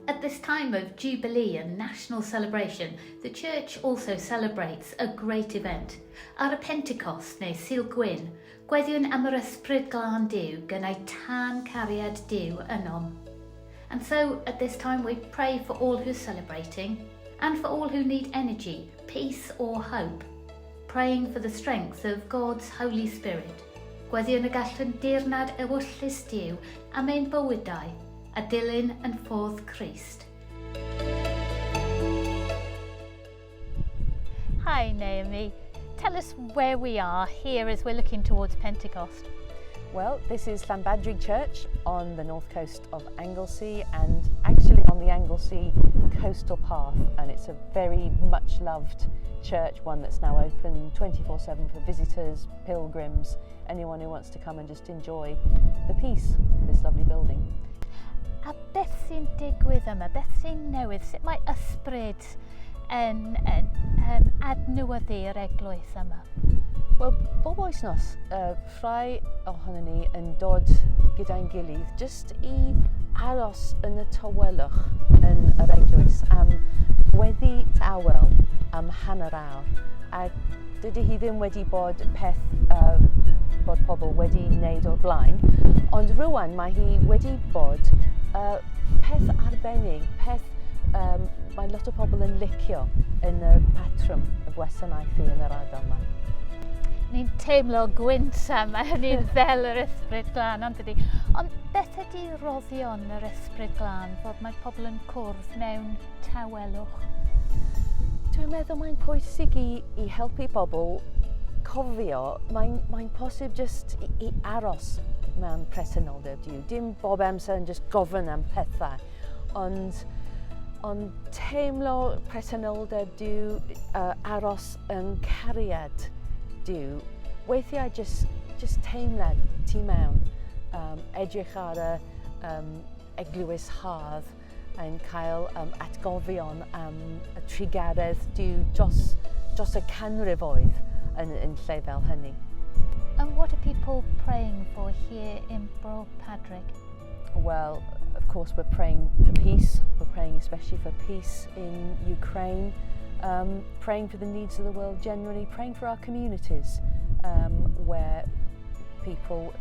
At this time of Jubilee and national celebration, the Church also celebrates a great event. Ar y Pentecost neu Sul Gwyn, gweddiwn am yr Ysbryd Glân Duw gyda'i tân cariad Duw ynom. And so at this time we pray for all who're celebrating and for all who need energy, peace or hope, praying for the strength of God's Holy Spirit. Gweddiwn y gallwn dirnad ewyllus Duw am ein bywydau, a dilyn yn ffordd Christ. Hi Naomi, tell us where we are here as we're looking towards Pentecost. Well, this is Bro Padrig Church on the north coast of Anglesey and actually on the Anglesey coastal path, and it's a very much loved church, one that's now open 24/7 for visitors, pilgrims, anyone who wants to come and just enjoy the peace of this lovely building. A beth sy'n digwydd yma, beth sy'n newydd, sut mae ysbryd yn adnewyddu'r eglwys yma? Wel, bob wythnos, rhai ohonon ni yn dod gyda'n gilydd jyst I aros yn y tawelwch yn yr eglwys am weddi tawel am hanner awr. A dydy hi ddim wedi bod peth bod pobl wedi wneud o'r blaen, ond rwan mae hi wedi bod peth arbennig, peth mae lot o pobl yn licio yn y patrwm y gwasanaethu yn yr ardal yma. Ni'n teimlo gwynt yma, hynny'n fel yr Ysbryd Glân, ond dydy. Ond beth ydy roddion yr Ysbryd Glân fod mae pobl yn cwrdd mewn tawelwch? Dwi'n meddwl mae'n pwysig I helpu pobl cofio, mae'n posib just I aros mewn presenoldeb Duw. Dim bob amser yn just gofyn am pethau, ond teimlo presenoldeb Duw, aros yn cariad Duw. Weithiau just teimlad tu mewn, edrych ar y eglwys hardd yn cael atgofion am y trigaredd Duw dros y canrifoedd yn lle fel hynny. And what are people praying for here in Bro Padrig? Well, of course we're praying for peace. We're praying especially for peace in Ukraine, praying for the needs of the world generally, praying for our communities where people,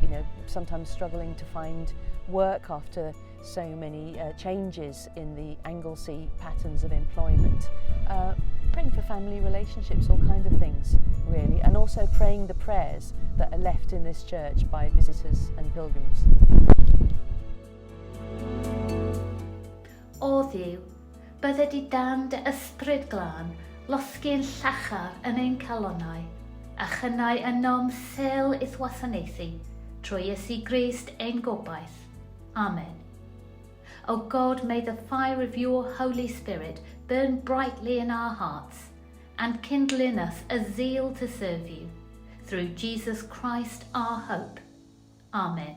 sometimes struggling to find work after so many changes in the Anglesey patterns of employment. Praying for family relationships, all kinds of things, really, and also praying the prayers that are left in this church by visitors and pilgrims. O Dduw, bydde di dan dy Ysbryd Glân losgi'n llachar yn ein calonnau, a chynnau ynom sel i'th wasanaethu, trwy Iesu Grist ein gobaith. Amen. O God, may the fire of your Holy Spirit burn brightly in our hearts and kindle in us a zeal to serve you. Through Jesus Christ our hope. Amen.